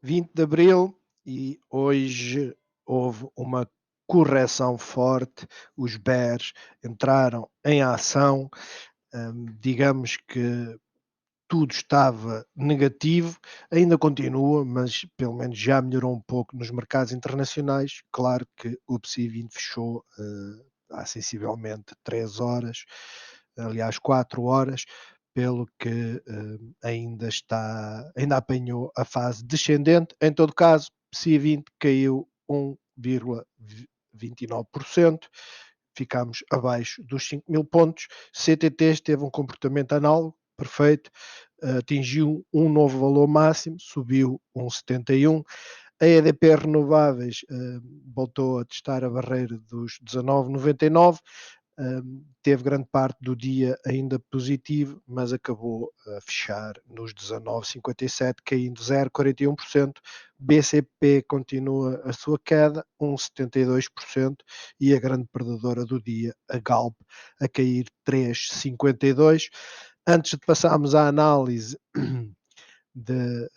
20 de abril e hoje houve uma correção forte, os bears entraram em ação, digamos que tudo estava negativo, ainda continua, mas pelo menos já melhorou um pouco nos mercados internacionais. Claro que o PSI 20 fechou há sensivelmente 3 horas, aliás 4 horas, pelo que ainda apanhou a fase descendente. Em todo caso, PSI 20 caiu 1,29%, ficámos abaixo dos 5.000 pontos. CTT teve um comportamento análogo, perfeito, atingiu um novo valor máximo, subiu 1,71. A EDP Renováveis voltou a testar a barreira dos 19,99, teve grande parte do dia ainda positivo, mas acabou a fechar nos 19,57, caindo 0,41%. BCP continua a sua queda, 1,72%, e a grande perdedora do dia, a Galp, a cair 3,52%. Antes de passarmos à análise de,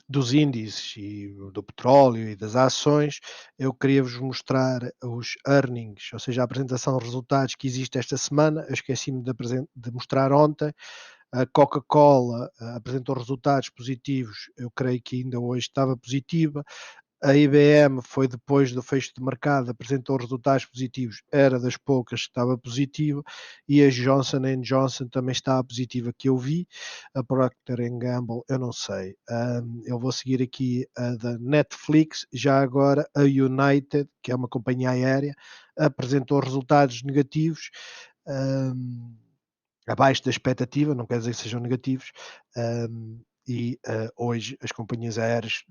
dos índices e do petróleo e das ações, eu queria vos mostrar os earnings, ou seja, a apresentação de resultados que existe esta semana. Eu esqueci-me de mostrar ontem. A Coca-Cola apresentou resultados positivos, eu creio que ainda hoje estava positiva. A IBM foi depois do fecho de mercado, apresentou resultados positivos, era das poucas que estava positiva, e a Johnson Johnson também estava positiva que eu vi. A Procter Gamble eu não sei. Eu vou seguir aqui a da Netflix. Já agora a United, que é uma companhia aérea, apresentou resultados negativos, hum, abaixo da expectativa, não quer dizer que sejam negativos, hoje as companhias aéreas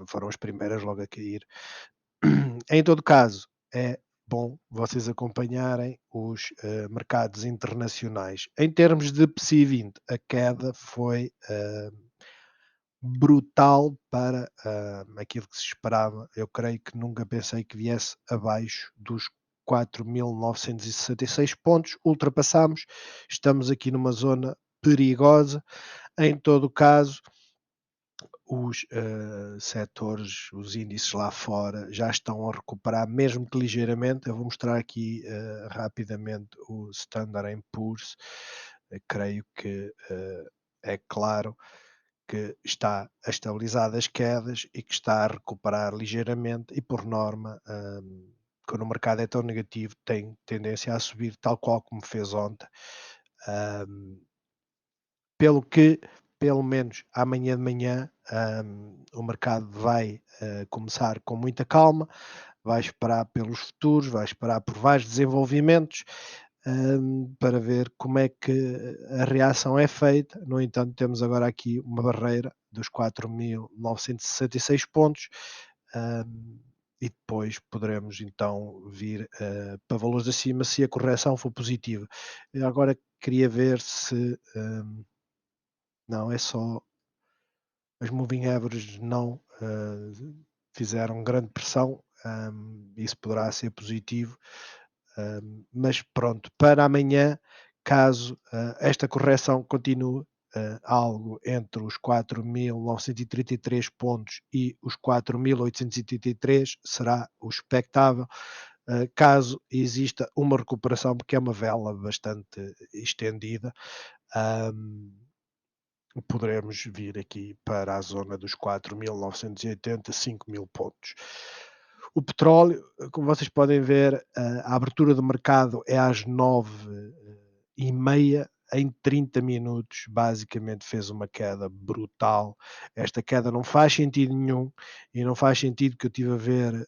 foram as primeiras logo a cair. Em todo caso, é bom vocês acompanharem os mercados internacionais. Em termos de PSI 20, a queda foi brutal para aquilo que se esperava. Eu creio que nunca pensei que viesse abaixo dos 4.966 pontos. Ultrapassámos, estamos aqui numa zona perigosa. Em todo o caso, os setores, os índices lá fora já estão a recuperar, mesmo que ligeiramente. Eu vou mostrar aqui rapidamente o Standard Poor's. Creio que é claro que está a estabilizar as quedas e que está a recuperar ligeiramente, e por norma, quando o mercado é tão negativo, tem tendência a subir, tal qual como fez ontem. Hum, Pelo que, pelo menos amanhã de manhã, o mercado vai começar com muita calma, vai esperar pelos futuros, vai esperar por vários desenvolvimentos, para ver como é que a reação é feita. No entanto, temos agora aqui uma barreira dos 4.966 pontos, hum, e depois poderemos então vir para valores acima se a correção for positiva. Eu agora queria ver se não, é só as moving averages não fizeram grande pressão, isso poderá ser positivo, mas pronto, para amanhã, caso esta correção continue, algo entre os 4.933 pontos e os 4.833 será o expectável. Caso exista uma recuperação, porque é uma vela bastante estendida, hum, poderemos vir aqui para a zona dos 4.980, 5.000 pontos. O petróleo, como vocês podem ver, a abertura do mercado é às 9h30. Em 30 minutos, basicamente, fez uma queda brutal. Esta queda não faz sentido nenhum, e não faz sentido, que eu estive a ver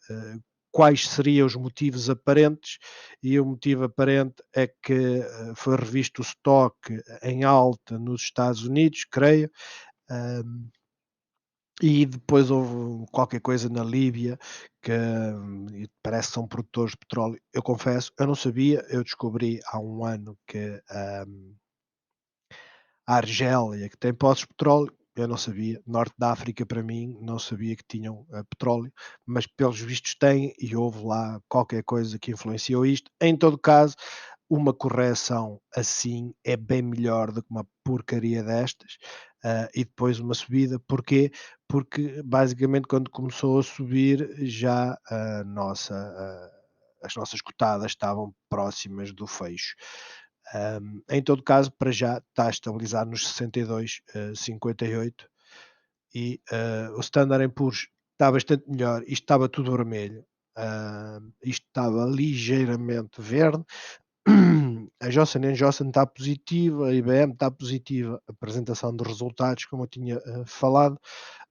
quais seriam os motivos aparentes, e o motivo aparente é que foi revisto o estoque em alta nos Estados Unidos, creio, hum, e depois houve qualquer coisa na Líbia, que e parece que são produtores de petróleo. Eu confesso, eu não sabia, eu descobri há um ano que a Argélia, que tem poços de petróleo, eu não sabia. Norte da África, para mim, não sabia que tinham petróleo, mas pelos vistos têm, e houve lá qualquer coisa que influenciou isto. Em todo caso, uma correção assim é bem melhor do que uma porcaria destas, e depois uma subida. Porquê? Porque basicamente quando começou a subir já as nossas cotadas estavam próximas do fecho. Em todo caso, para já está a estabilizar nos 62,58 o Standard and Poor's está bastante melhor. Isto estava tudo vermelho, isto estava ligeiramente verde. A Johnson& Johnson está positiva, a IBM está positiva, apresentação de resultados, como eu tinha, falado.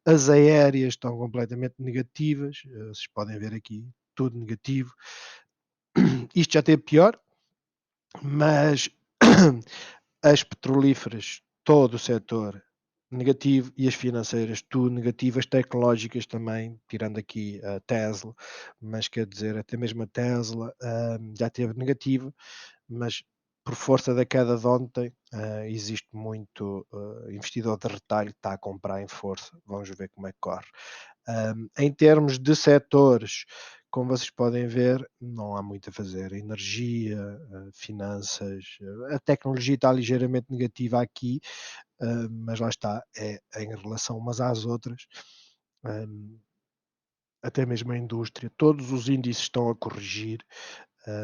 As aéreas estão completamente negativas, vocês podem ver aqui, tudo negativo. Isto já esteve pior, mas as petrolíferas, todo o setor negativo e as financeiras, tudo negativo, as tecnológicas também, tirando aqui a Tesla, mas quer dizer, até mesmo a Tesla, já esteve negativa, mas por força da queda de ontem, existe muito investidor de retalho que está a comprar em força. Vamos ver como é que corre. Em termos de setores, como vocês podem ver, não há muito a fazer. Energia, finanças, a tecnologia está ligeiramente negativa aqui, mas lá está, é em relação umas às outras. Até mesmo a indústria, todos os índices estão a corrigir.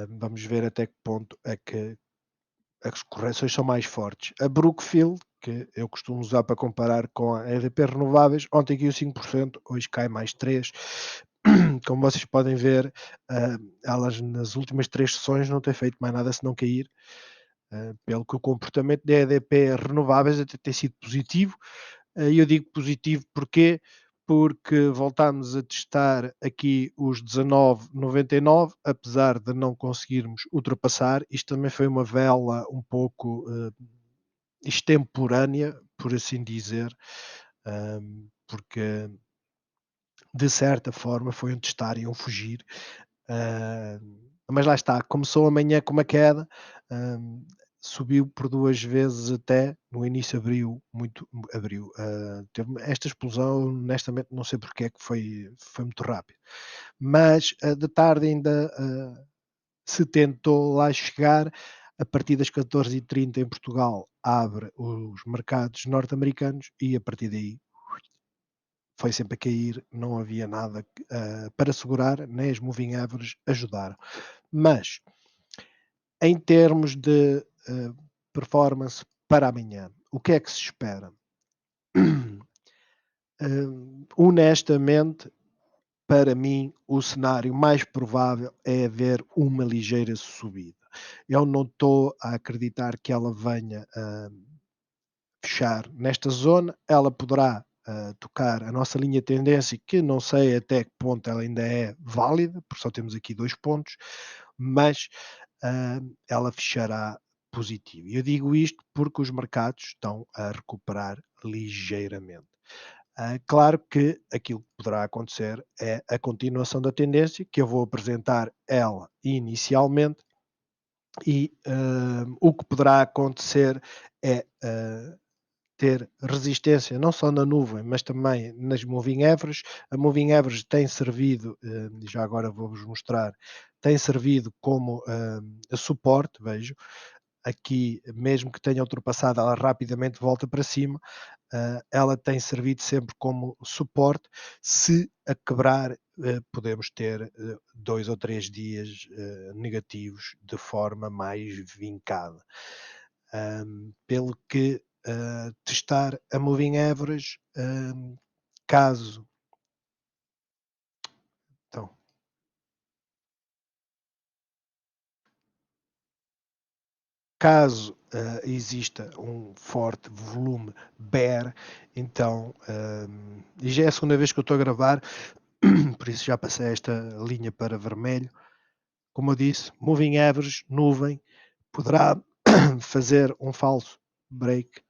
Vamos ver até que ponto é que as correções são mais fortes. A Brookfield, que eu costumo usar para comparar com a EDP Renováveis, ontem caiu 5%, hoje cai mais 3%. Como vocês podem ver, elas nas últimas 3 sessões não têm feito mais nada senão cair, pelo que o comportamento da EDP Renováveis até tem sido positivo. E eu digo positivo porquê? Porque voltámos a testar aqui os 19,99, apesar de não conseguirmos ultrapassar. Isto também foi uma vela um pouco extemporânea, por assim dizer, porque de certa forma foi um testar e um fugir. Mas lá está, começou amanhã com uma queda, hum, subiu por 2 vezes até, no início abriu, teve esta explosão, honestamente não sei porque é que foi muito rápido. Mas, de tarde ainda, se tentou lá chegar, a partir das 14h30 em Portugal abre os mercados norte-americanos e a partir daí foi sempre a cair, não havia nada para segurar, nem as moving averages ajudaram. Mas, em termos de performance para amanhã, o que é que se espera? Honestamente, para mim, o cenário mais provável é haver uma ligeira subida. Eu não estou a acreditar que ela venha a fechar nesta zona. Ela poderá tocar a nossa linha de tendência, que não sei até que ponto ela ainda é válida, porque só temos aqui 2 pontos, mas ela fechará positivo. Eu digo isto porque os mercados estão a recuperar ligeiramente. Claro que aquilo que poderá acontecer é a continuação da tendência, que eu vou apresentar ela inicialmente, e o que poderá acontecer é ter resistência não só na nuvem, mas também nas moving averages. A moving average tem servido, já agora vou-vos mostrar, tem servido como suporte, vejo, aqui mesmo que tenha ultrapassado, ela rapidamente volta para cima. Ela tem servido sempre como suporte. Se a quebrar, podemos ter 2 ou 3 dias negativos de forma mais vincada. Pelo que testar a moving average, caso então, caso exista um forte volume bear, então, e já é a segunda vez que eu estou a gravar, por isso já passei esta linha para vermelho. Como eu disse, moving average, nuvem, poderá fazer um falso break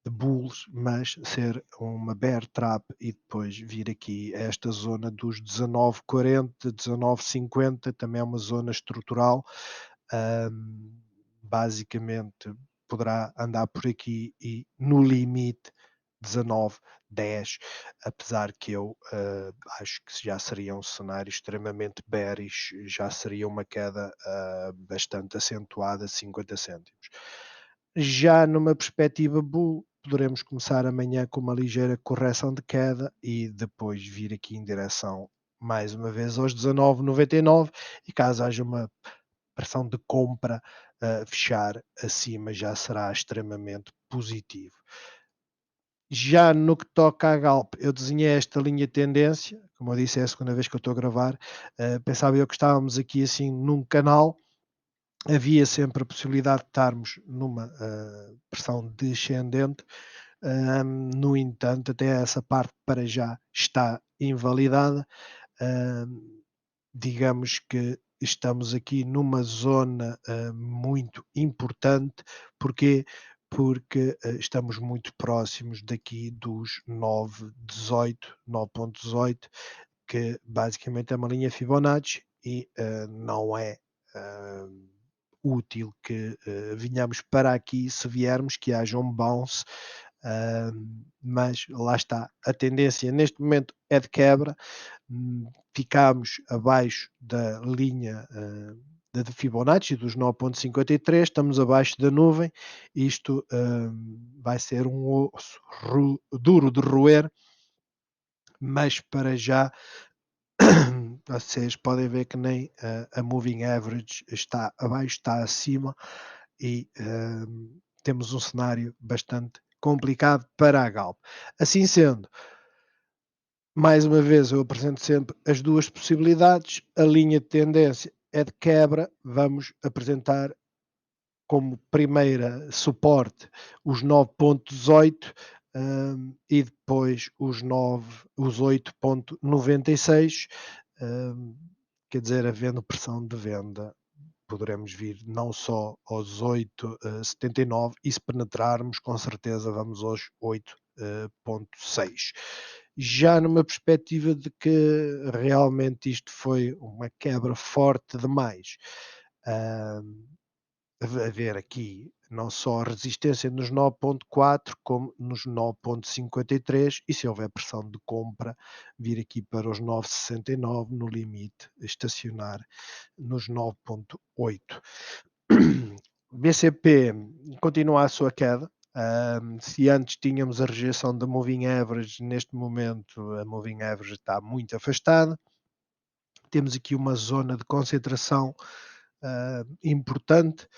de bulls, mas ser uma bear trap e depois vir aqui a esta zona dos 19,40, 19,50, também é uma zona estrutural. Basicamente poderá andar por aqui e no limite 19, 10, apesar que eu acho que já seria um cenário extremamente bearish, já seria uma queda bastante acentuada, 50 cêntimos. Já numa perspectiva bull, poderemos começar amanhã com uma ligeira correção de queda e depois vir aqui em direção mais uma vez aos 19,99 e caso haja uma pressão de compra a fechar acima já será extremamente positivo. Já no que toca à Galp, eu desenhei esta linha de tendência, como eu disse, é a segunda vez que eu estou a gravar, pensava eu que estávamos aqui assim num canal, havia sempre a possibilidade de estarmos numa pressão descendente, no entanto, até essa parte para já está invalidada. Digamos que estamos aqui numa zona muito importante, porquê? Porque estamos muito próximos daqui dos 9,18, 9,18, que basicamente é uma linha Fibonacci e não é ah, útil que venhamos para aqui se viermos que haja um bounce, mas lá está, a tendência neste momento é de quebra, ficámos abaixo da linha de Fibonacci dos 9,53, estamos abaixo da nuvem, isto vai ser um osso duro de roer, mas para já vocês podem ver que nem a moving average está abaixo, está acima e temos um cenário bastante complicado para a Galp. Assim sendo, mais uma vez eu apresento sempre as duas possibilidades, a linha de tendência é de quebra, vamos apresentar como primeira suporte os 9,18 e depois os 8,96, quer dizer, havendo pressão de venda, poderemos vir não só aos 8,79 e se penetrarmos, com certeza vamos aos 8,6. Já numa perspectiva de que realmente isto foi uma quebra forte demais, haver aqui não só a resistência nos 9,4 como nos 9,53 e se houver pressão de compra vir aqui para os 9,69 no limite estacionar nos 9,8. BCP continua a sua queda. Se antes tínhamos a rejeição da moving average, neste momento a moving average está muito afastada. Temos aqui uma zona de concentração importante.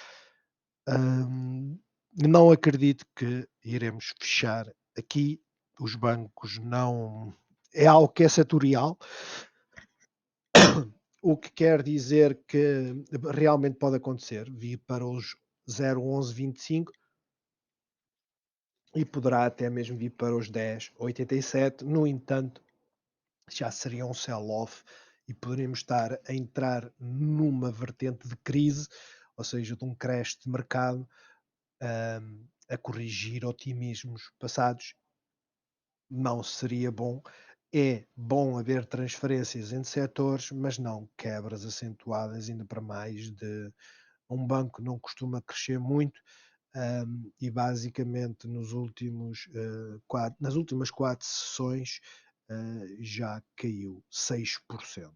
Não acredito que iremos fechar aqui. Os bancos não. É algo que é setorial, o que quer dizer que realmente pode acontecer, vir para os 0,1125 e poderá até mesmo vir para os 10,87. No entanto, já seria um sell-off e poderíamos estar a entrar numa vertente de crise, ou seja, de um crash de mercado, a corrigir otimismos passados. Não seria bom. É bom haver transferências entre setores, mas não quebras acentuadas, ainda para mais de um banco não costuma crescer muito, e basicamente nas últimas 4 sessões já caiu 6%.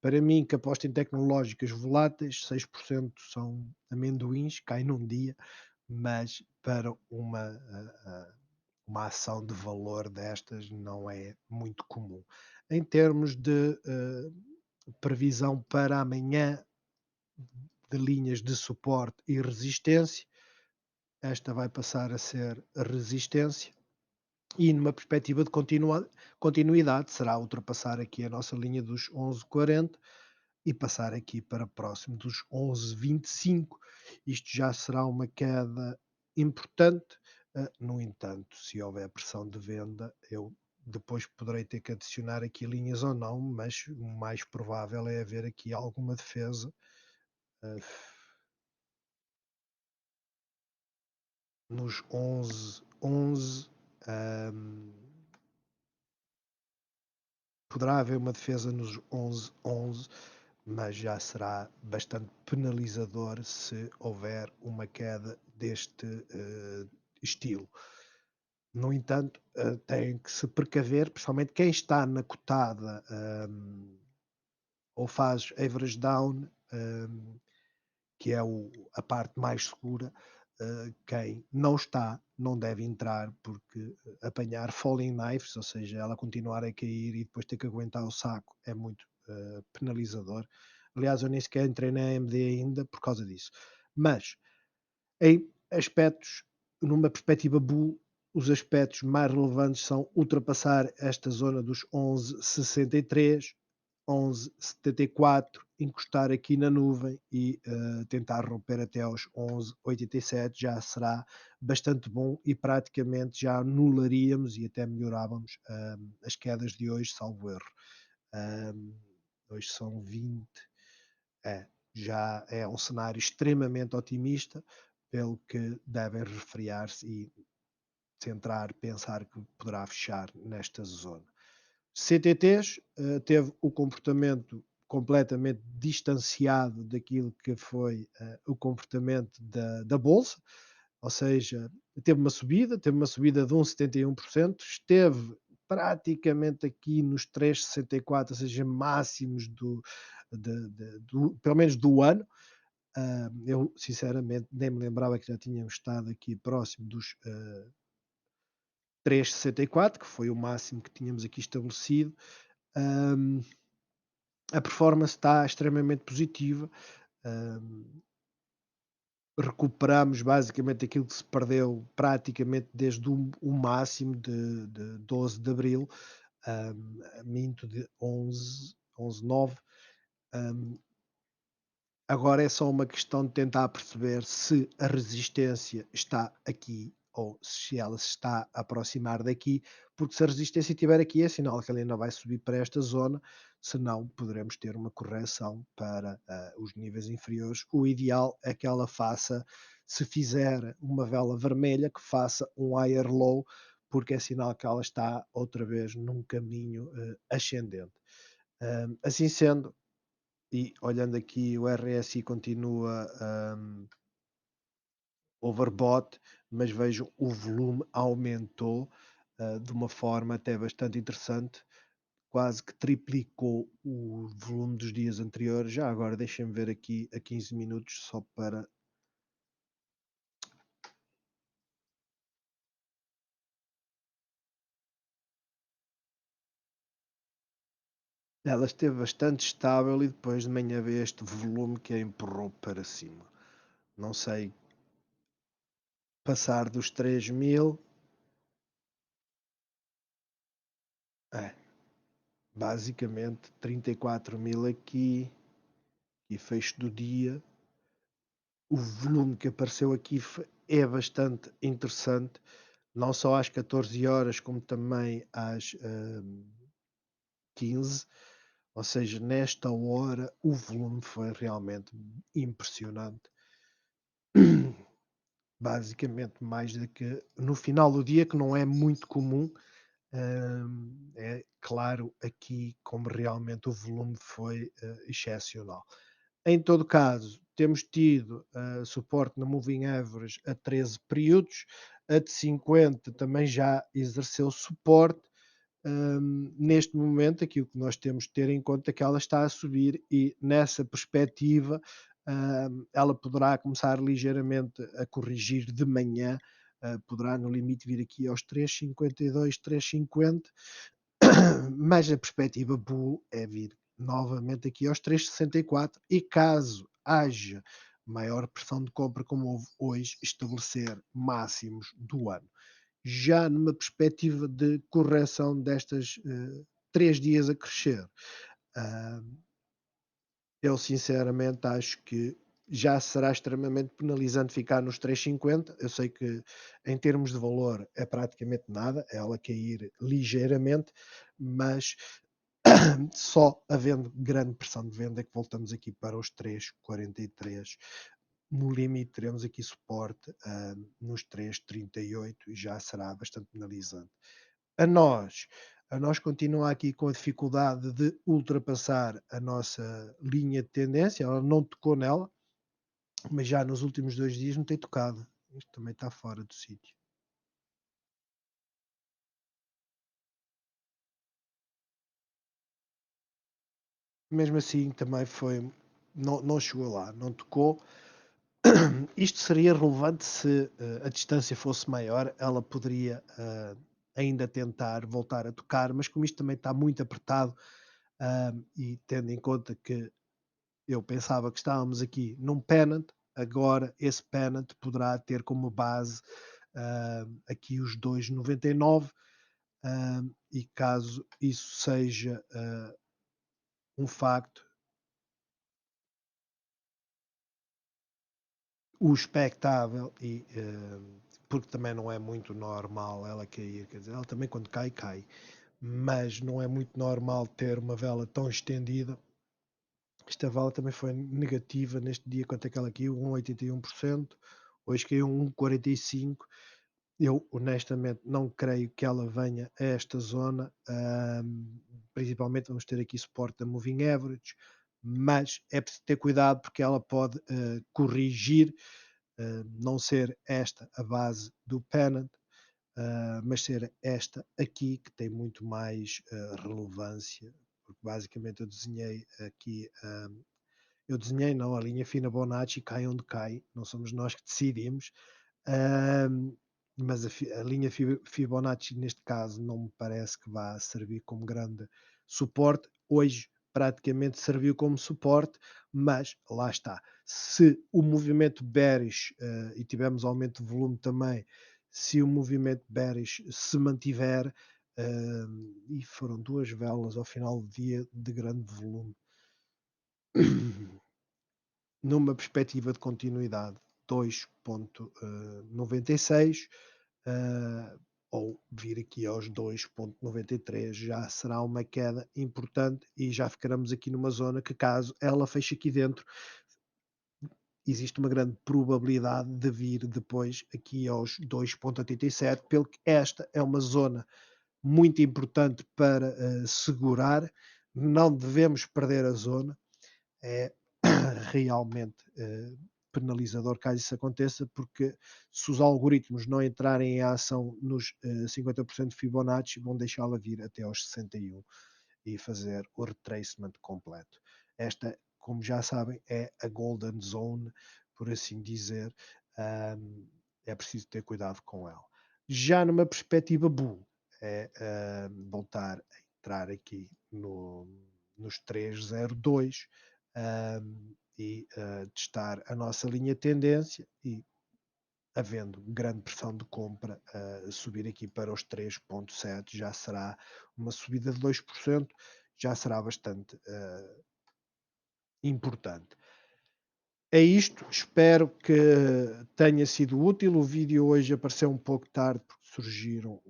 Para mim, que aposto em tecnológicas voláteis, 6% são amendoins, cai num dia, mas para uma ação de valor destas não é muito comum. Em termos de previsão para amanhã de linhas de suporte e resistência, esta vai passar a ser a resistência e numa perspectiva de continuidade será ultrapassar aqui a nossa linha dos 11,40 e passar aqui para próximo dos 11,25. Isto já será uma queda importante. No entanto, se houver pressão de venda, eu depois poderei ter que adicionar aqui linhas ou não, mas o mais provável é haver aqui alguma defesa nos 11,11. Poderá haver uma defesa nos 11,11, mas já será bastante penalizador se houver uma queda deste estilo. No entanto, tem que se precaver, principalmente quem está na cotada, ou faz average down, que é a parte mais segura, quem não está, não deve entrar, porque apanhar falling knives, ou seja, ela continuar a cair e depois ter que aguentar o saco, é muito penalizador. Aliás, eu nem sequer entrei na AMD ainda por causa disso. Mas em aspectos, numa perspectiva bull, os aspectos mais relevantes são ultrapassar esta zona dos 11,63, 11,74, encostar aqui na nuvem e tentar romper até aos 11,87, já será bastante bom e praticamente já anularíamos e até melhorávamos as quedas de hoje, salvo erro. Hum, Hoje são 20, é, já é um cenário extremamente otimista, pelo que devem resfriar-se e centrar, pensar que poderá fechar nesta zona. CTTs teve o comportamento completamente distanciado daquilo que foi o comportamento da Bolsa, ou seja, teve uma subida de 1,71%, esteve praticamente aqui nos 3,64, ou seja, máximos pelo menos do ano. Eu, sinceramente, nem me lembrava que já tínhamos estado aqui próximo dos 3,64, que foi o máximo que tínhamos aqui estabelecido. Um, a performance está extremamente positiva. Um, Recuperamos basicamente aquilo que se perdeu praticamente desde o máximo de 12 de abril, minto de 11,9. Um, Agora é só uma questão de tentar perceber se a resistência está aqui ou se ela se está a aproximar daqui, porque se a resistência estiver aqui é sinal que ela ainda vai subir para esta zona, senão poderemos ter uma correção para os níveis inferiores. O ideal é que ela faça, se fizer uma vela vermelha, que faça um higher low, porque é sinal que ela está outra vez num caminho ascendente. Assim sendo, e olhando aqui, o RSI continua overbought, mas vejam, o volume aumentou de uma forma até bastante interessante, quase que triplicou o volume dos dias anteriores. Já agora deixem-me ver aqui a 15 minutos, só para. Ela esteve bastante estável e depois de manhã veio este volume que a empurrou para cima. Não sei, passar dos 3.000. É, basicamente 34.000 aqui e fecho do dia. O volume que apareceu aqui é bastante interessante, não só às 14 horas, como também às 15, ou seja, nesta hora o volume foi realmente impressionante. Basicamente, mais do que no final do dia, que não é muito comum. É claro aqui como realmente o volume foi excepcional. Em todo caso, temos tido suporte na Moving Average a 13 períodos, a de 50 também já exerceu suporte. Neste momento, aquilo que nós temos de ter em conta é que ela está a subir e nessa perspectiva ela poderá começar ligeiramente a corrigir de manhã, poderá no limite vir aqui aos 3,52, 3,50, mas a perspectiva bull é vir novamente aqui aos 3,64 e caso haja maior pressão de compra como houve hoje, estabelecer máximos do ano. Já numa perspectiva de correção destas 3 dias a crescer, uh, eu sinceramente acho que já será extremamente penalizante ficar nos 3,50. Eu sei que em termos de valor é praticamente nada, é ela cair ligeiramente, mas só havendo grande pressão de venda é que voltamos aqui para os 3,43. No limite teremos aqui suporte nos 3,38 e já será bastante penalizante. A nós, a nós continua aqui com a dificuldade de ultrapassar a nossa linha de tendência, ela não tocou nela, mas já nos últimos 2 dias não tem tocado. Isto também está fora do sítio. mesmo assim também foi, não chegou lá, não tocou. Isto seria relevante se, a distância fosse maior, ela poderia, ainda tentar voltar a tocar, mas como isto também está muito apertado, e tendo em conta que eu pensava que estávamos aqui num pennant, agora esse pennant poderá ter como base, aqui os 2,99, e caso isso seja, um facto, o expectável e, porque também não é muito normal ela cair, quer dizer, ela também quando cai, cai, mas não é muito normal ter uma vela tão estendida. Esta vela também foi negativa neste dia, quanto é que ela caiu? 1,81%, hoje caiu 1,45%. Eu honestamente não creio que ela venha a esta zona, principalmente vamos ter aqui suporte da Moving Average, mas é preciso ter cuidado porque ela pode, corrigir, não ser esta a base do pennant, mas ser esta aqui que tem muito mais, relevância, porque basicamente eu desenhei não, a linha fina Bonacci cai onde cai, não somos nós que decidimos, hum, mas a linha Fibonacci neste caso não me parece que vá servir como grande suporte. Hoje praticamente serviu como suporte, mas lá está. Se o movimento bearish, e tivemos aumento de volume também, se o movimento bearish se mantiver, e foram duas velas ao final do dia de grande volume, numa perspectiva de continuidade 2,96, ou vir aqui aos 2,93 já será uma queda importante e já ficaremos aqui numa zona que, caso ela feche aqui dentro, existe uma grande probabilidade de vir depois aqui aos 2,87, pelo que esta é uma zona muito importante para, segurar. Não devemos perder a zona, é realmente, penalizador caso isso aconteça, porque se os algoritmos não entrarem em ação nos, 50% de Fibonacci, vão deixá-la vir até aos 61 e fazer o retracement completo. Esta, como já sabem, é a golden zone, por assim dizer, é preciso ter cuidado com ela. Já numa perspectiva bull, é, voltar a entrar aqui nos 302, e testar a nossa linha de tendência e, havendo grande pressão de compra, subir aqui para os 3,7 já será uma subida de 2%, já será bastante importante. É isto, espero que tenha sido útil. O vídeo hoje apareceu um pouco tarde porque surgiram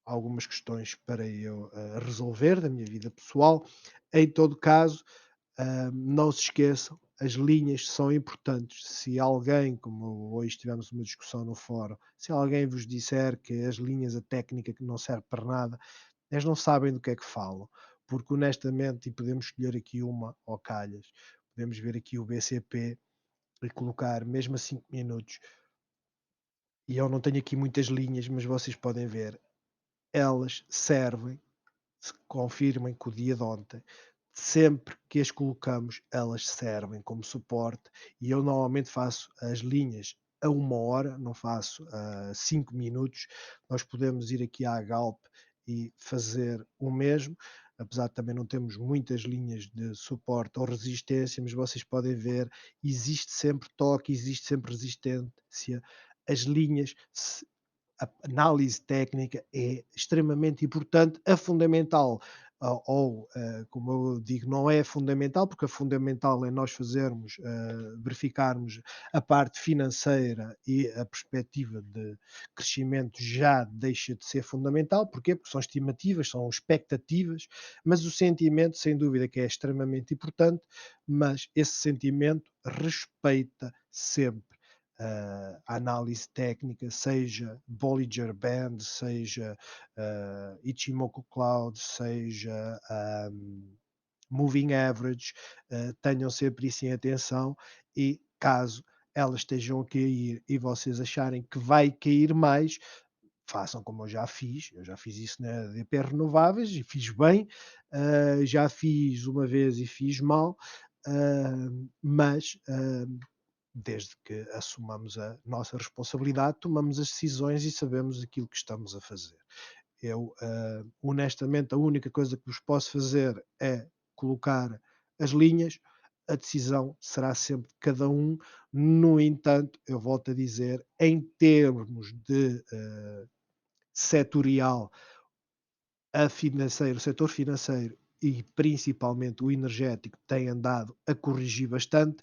algumas questões para eu resolver da minha vida pessoal. Em todo caso, não se esqueçam, as linhas são importantes. Se alguém, como hoje tivemos uma discussão no fórum, se alguém vos disser que as linhas, a técnica que não serve para nada, eles não sabem do que é que falam, porque honestamente, e podemos escolher aqui uma ao calhas, podemos ver aqui o BCP e colocar mesmo a 5 minutos, e eu não tenho aqui muitas linhas, mas vocês podem ver, elas servem, se confirmem que o dia de ontem, sempre que as colocamos, elas servem como suporte, e eu normalmente faço as linhas a 1 hora, não faço a 5 minutos. Nós podemos ir aqui à Galp e fazer o mesmo, apesar de também não termos muitas linhas de suporte ou resistência, mas vocês podem ver, existe sempre toque, existe sempre resistência. As linhas, a análise técnica é extremamente importante. A fundamental, como eu digo, não é fundamental, porque a fundamental é nós fazermos, verificarmos a parte financeira, e a perspectiva de crescimento já deixa de ser fundamental. Porquê? Porque são estimativas, são expectativas, mas o sentimento, sem dúvida, que é extremamente importante, mas esse sentimento respeita sempre a análise técnica, seja Bollinger Band, seja Ichimoku Cloud, seja Moving Average, tenham sempre isso em atenção, e caso elas estejam a cair e vocês acharem que vai cair mais, façam como eu já fiz isso na EDP Renováveis e fiz bem, já fiz uma vez e fiz mal, mas, desde que assumamos a nossa responsabilidade, tomamos as decisões e sabemos aquilo que estamos a fazer. Eu, honestamente, a única coisa que vos posso fazer é colocar as linhas, a decisão será sempre de cada um. No entanto, eu volto a dizer, em termos de setorial, o setor financeiro e principalmente o energético tem andado a corrigir bastante.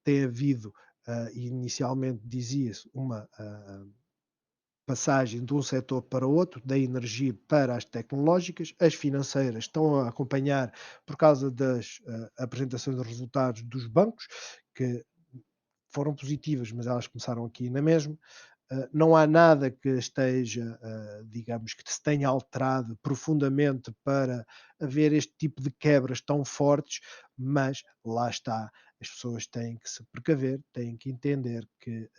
Tem havido, inicialmente dizia-se, uma passagem de um setor para outro, da energia para as tecnológicas, as financeiras estão a acompanhar por causa das apresentações de resultados dos bancos, que foram positivas, mas elas começaram aqui na mesma. Não há nada que esteja, digamos, que se tenha alterado profundamente para haver este tipo de quebras tão fortes, mas lá está, as pessoas têm que se precaver, têm que entender que,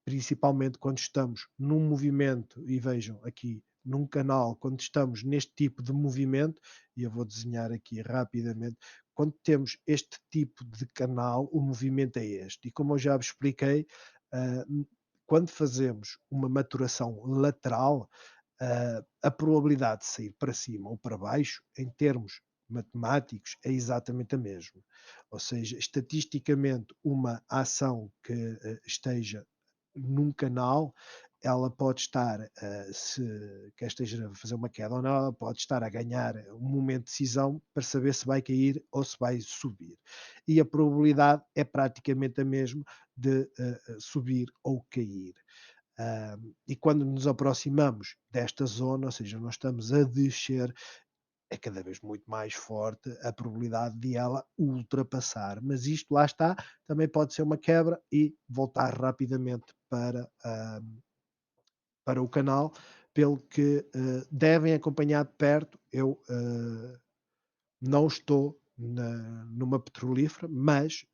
principalmente quando estamos num movimento, e vejam aqui num canal, quando estamos neste tipo de movimento, e eu vou desenhar aqui rapidamente, quando temos este tipo de canal, o movimento é este. E como eu já vos expliquei, ah, quando fazemos uma maturação lateral, a probabilidade de sair para cima ou para baixo, em termos matemáticos, é exatamente a mesma. Ou seja, estatisticamente, uma ação que esteja num canal, ela pode estar, se quer esteja a fazer uma queda ou não, ela pode estar a ganhar um momento de decisão para saber se vai cair ou se vai subir. E a probabilidade é praticamente a mesma de subir ou cair. E quando nos aproximamos desta zona, ou seja, nós estamos a descer, é cada vez muito mais forte a probabilidade de ela ultrapassar. Mas isto lá está, também pode ser uma quebra e voltar rapidamente para o canal, pelo que devem acompanhar de perto. Eu não estou numa petrolífera, mas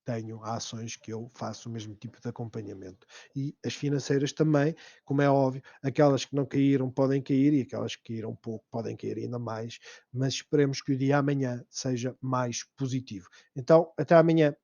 tenho ações que eu faço o mesmo tipo de acompanhamento. E as financeiras também, como é óbvio, aquelas que não caíram podem cair e aquelas que caíram pouco podem cair ainda mais, mas esperemos que o dia amanhã seja mais positivo. Então, até amanhã.